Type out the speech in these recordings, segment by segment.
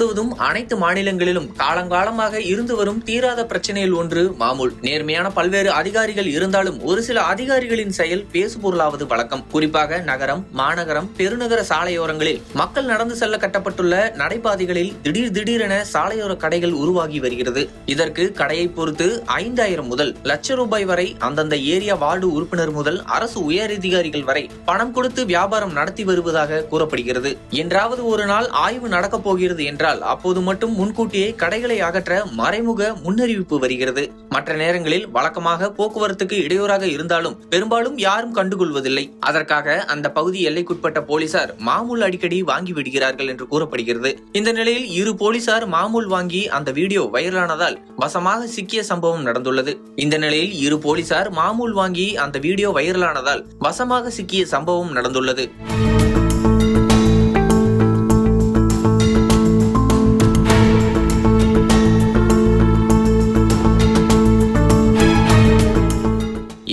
முழுவதும் அனைத்து மாநிலங்களிலும் காலங்காலமாக இருந்து வரும் தீராத பிரச்சனையில் ஒன்று மாமூல். நேர்மையான பல்வேறு அதிகாரிகள் இருந்தாலும் ஒரு சில அதிகாரிகளின் செயல் பேசுபொருளாவது வழக்கம். குறிப்பாக நகரம், மாநகரம், பெருநகர சாலையோரங்களில் மக்கள் நடந்து செல்ல கட்டப்பட்டுள்ள நடைபாதைகளில் திடீரென சாலையோர கடைகள் உருவாகி வருகிறது. இதற்கு கடையை பொறுத்து 5,000 முதல் லட்ச ரூபாய் வரை அந்தந்த ஏரியா வார்டு உறுப்பினர் முதல் அரசு உயரதிகாரிகள் வரை பணம் கொடுத்து வியாபாரம் நடத்தி வருவதாக கூறப்படுகிறது. என்றாவது ஒரு நாள் ஆய்வு நடக்கப் போகிறது என்றால் அப்போது மட்டும் முன்கூட்டியே கடைகளை அகற்ற மறைமுக முன்னறிவிப்பு வருகிறது. மற்ற நேரங்களில் வழக்கமாக போக்குவரத்துக்கு இடையூறாக இருந்தாலும் பெரும்பாலும் யாரும் கண்டுகொள்வதில்லை. அதற்காக அந்த பகுதி எல்லைக்குட்பட்ட போலீசார் மாமூல் அடிக்கடி வாங்கி விடுகிறார்கள் என்று கூறப்படுகிறது. இந்த நிலையில் இரு போலீசார் மாமூல் வாங்கி அந்த வீடியோ வைரலானதால் வசமாக சிக்கிய சம்பவம் நடந்துள்ளது. இந்த நிலையில் இரு போலீசார் மாமூல் வாங்கி அந்த வீடியோ வைரலானதால் வசமாக சிக்கிய சம்பவம் நடந்துள்ளது.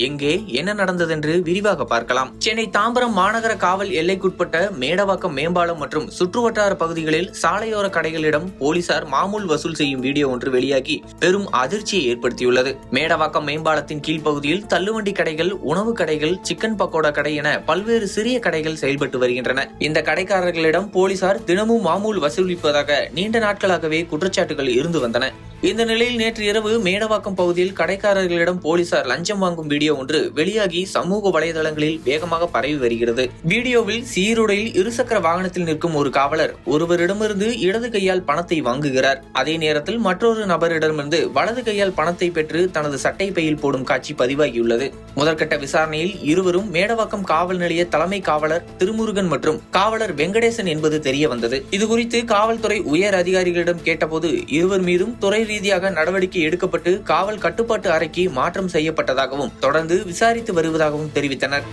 எங்கே என்ன நடந்தது என்று விரிவாக பார்க்கலாம். சென்னை தாம்பரம் மாநகர காவல் எல்லைக்குட்பட்ட மேடவாக்கம் மேம்பாலம் மற்றும் சுற்றுவட்டார பகுதிகளில் சாலையோர கடைகளிடம் போலீசார் மாமூல் வசூல் செய்யும் வீடியோ ஒன்று வெளியாகி பெரும் அதிர்ச்சியை ஏற்படுத்தியுள்ளது. மேடவாக்கம் மேம்பாலத்தின் கீழ்ப்பகுதியில் தள்ளுவண்டி கடைகள், உணவு கடைகள், சிக்கன் பக்கோடா கடை என பல்வேறு சிறிய கடைகள் செயல்பட்டு வருகின்றன. இந்த கடைக்காரர்களிடம் போலீசார் தினமும் மாமூல் வசூலிப்பதாக நீண்ட நாட்களாகவே குற்றச்சாட்டுகள் இருந்து வந்தன. இந்த நிலையில் நேற்று இரவு மேடவாக்கம் பகுதியில் கடைக்காரர்களிடம் போலீசார் லஞ்சம் வாங்கும் வீடியோ ஒன்று வெளியாகி சமூக வலைதளங்களில் வேகமாக பரவி வருகிறது. வீடியோவில் சீருடையில் இருசக்கர வாகனத்தில் நிற்கும் ஒரு காவலர் ஒருவரிடமிருந்து இடது கையால் பணத்தை வாங்குகிறார். அதே நேரத்தில் மற்றொரு நபரிடமிருந்து வலது கையால் பணத்தை பெற்று தனது சட்டை பையில் போடும் காட்சி பதிவாகியுள்ளது. முதற்கட்ட விசாரணையில் இருவரும் மேடவாக்கம் காவல் நிலைய தலைமை காவலர் திருமுருகன் மற்றும் காவலர் வெங்கடேசன் என்பது தெரிய வந்தது. இதுகுறித்து காவல்துறை உயர் அதிகாரிகளிடம் கேட்டபோது இருவர் மீதும் துறை ரீதியாக நடவடிக்கை எடுக்கப்பட்டு காவல் கட்டுப்பாட்டு அறைக்கு மாற்றம் செய்யப்பட்டதாகவும் தொடர்ந்து விசாரித்து வருவதாகவும் தெரிவித்தனர்.